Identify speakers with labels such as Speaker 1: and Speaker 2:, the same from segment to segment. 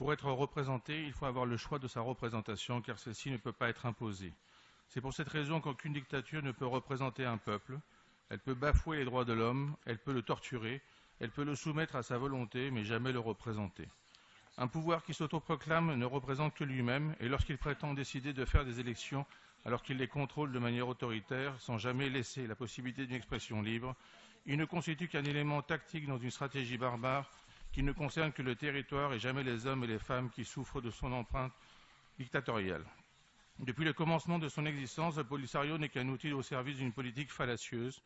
Speaker 1: Pour être représenté, il faut avoir le choix de sa représentation, car celle-ci ne peut pas être imposée. C'est pour cette raison qu'aucune dictature ne peut représenter un peuple. Elle peut bafouer les droits de l'homme, elle peut le torturer, elle peut le soumettre à sa volonté, mais jamais le représenter. Un pouvoir qui s'autoproclame ne représente que lui-même, et lorsqu'il prétend décider de faire des élections, alors qu'il les contrôle de manière autoritaire, sans jamais laisser la possibilité d'une expression libre, il ne constitue qu'un élément tactique dans une stratégie barbare qui ne concerne que le territoire et jamais les hommes et les femmes qui souffrent de son empreinte dictatoriale. Depuis le commencement de son existence, le Polisario n'est qu'un outil au service d'une politique fallacieuse.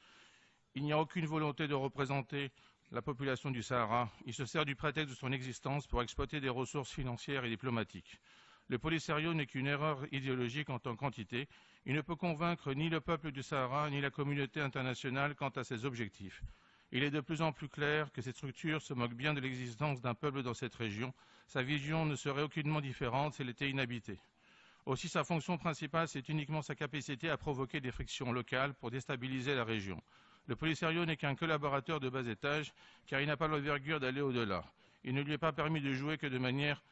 Speaker 1: Il n'y a aucune volonté de représenter la population du Sahara. Il se sert du prétexte de son existence pour exploiter des ressources financières et diplomatiques. Le Polisario n'est qu'une erreur idéologique en tant qu'entité. Il ne peut convaincre ni le peuple du Sahara ni la communauté internationale quant à ses objectifs. Il est de plus en plus clair que cette structure se moque bien de l'existence d'un peuple dans cette région. Sa vision ne serait aucunement différente si elle était inhabitée. Aussi, sa fonction principale, c'est uniquement sa capacité à provoquer des frictions locales pour déstabiliser la région. Le Polisario n'est qu'un collaborateur de bas étage, car il n'a pas l'envergure d'aller au-delà. Il ne lui est pas permis de jouer que de manière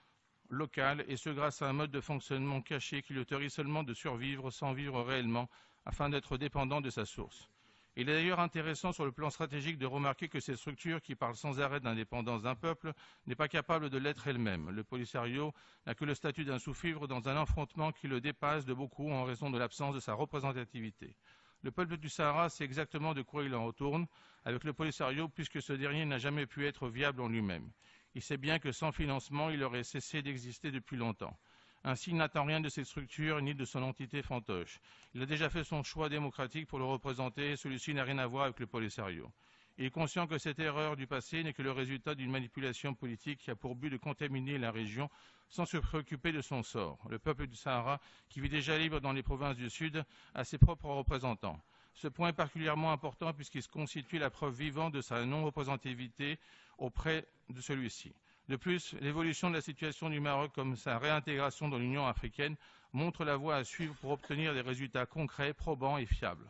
Speaker 1: locale, et ce grâce à un mode de fonctionnement caché qui l'autorise seulement de survivre sans vivre réellement, afin d'être dépendant de sa source. Il est d'ailleurs intéressant sur le plan stratégique de remarquer que cette structure, qui parle sans arrêt d'indépendance d'un peuple, n'est pas capable de l'être elle-même. Le Polisario n'a que le statut d'un sous-fifre dans un affrontement qui le dépasse de beaucoup en raison de l'absence de sa représentativité. Le peuple du Sahara sait exactement de quoi il en retourne avec le Polisario, puisque ce dernier n'a jamais pu être viable en lui-même. Il sait bien que sans financement, il aurait cessé d'exister depuis longtemps. Ainsi, il n'attend rien de cette structure ni de son entité fantoche. Il a déjà fait son choix démocratique pour le représenter et celui-ci n'a rien à voir avec le Polisario. Il est conscient que cette erreur du passé n'est que le résultat d'une manipulation politique qui a pour but de contaminer la région sans se préoccuper de son sort. Le peuple du Sahara, qui vit déjà libre dans les provinces du Sud, a ses propres représentants. Ce point est particulièrement important puisqu'il constitue la preuve vivante de sa non-représentativité auprès de celui-ci. De plus, l'évolution de la situation du Maroc comme sa réintégration dans l'Union africaine montre la voie à suivre pour obtenir des résultats concrets, probants et fiables.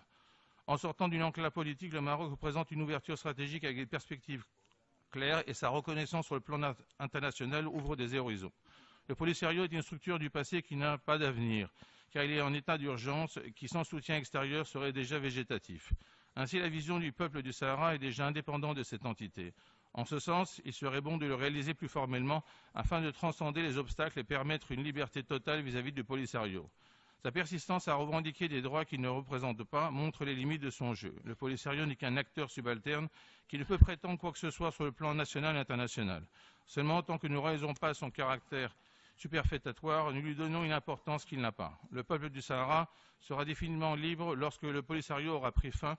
Speaker 1: En sortant d'une enclave politique, le Maroc représente une ouverture stratégique avec des perspectives claires et sa reconnaissance sur le plan international ouvre des horizons. Le Polisario est une structure du passé qui n'a pas d'avenir, car il est en état d'urgence qui, sans soutien extérieur, serait déjà végétatif. Ainsi, la vision du peuple du Sahara est déjà indépendante de cette entité. En ce sens, il serait bon de le réaliser plus formellement afin de transcender les obstacles et permettre une liberté totale vis-à-vis du Polisario. Sa persistance à revendiquer des droits qu'il ne représente pas montre les limites de son jeu. Le Polisario n'est qu'un acteur subalterne qui ne peut prétendre quoi que ce soit sur le plan national et international. Seulement, tant que nous ne réalisons pas son caractère superfétatoire, nous lui donnons une importance qu'il n'a pas. Le peuple du Sahara sera définitivement libre lorsque le Polisario aura pris fin,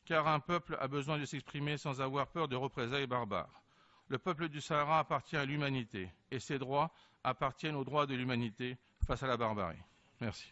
Speaker 1: car un peuple a besoin de s'exprimer sans avoir peur de représailles barbares. Le peuple du Sahara appartient à l'humanité, et ses droits appartiennent aux droits de l'humanité face à la barbarie. Merci.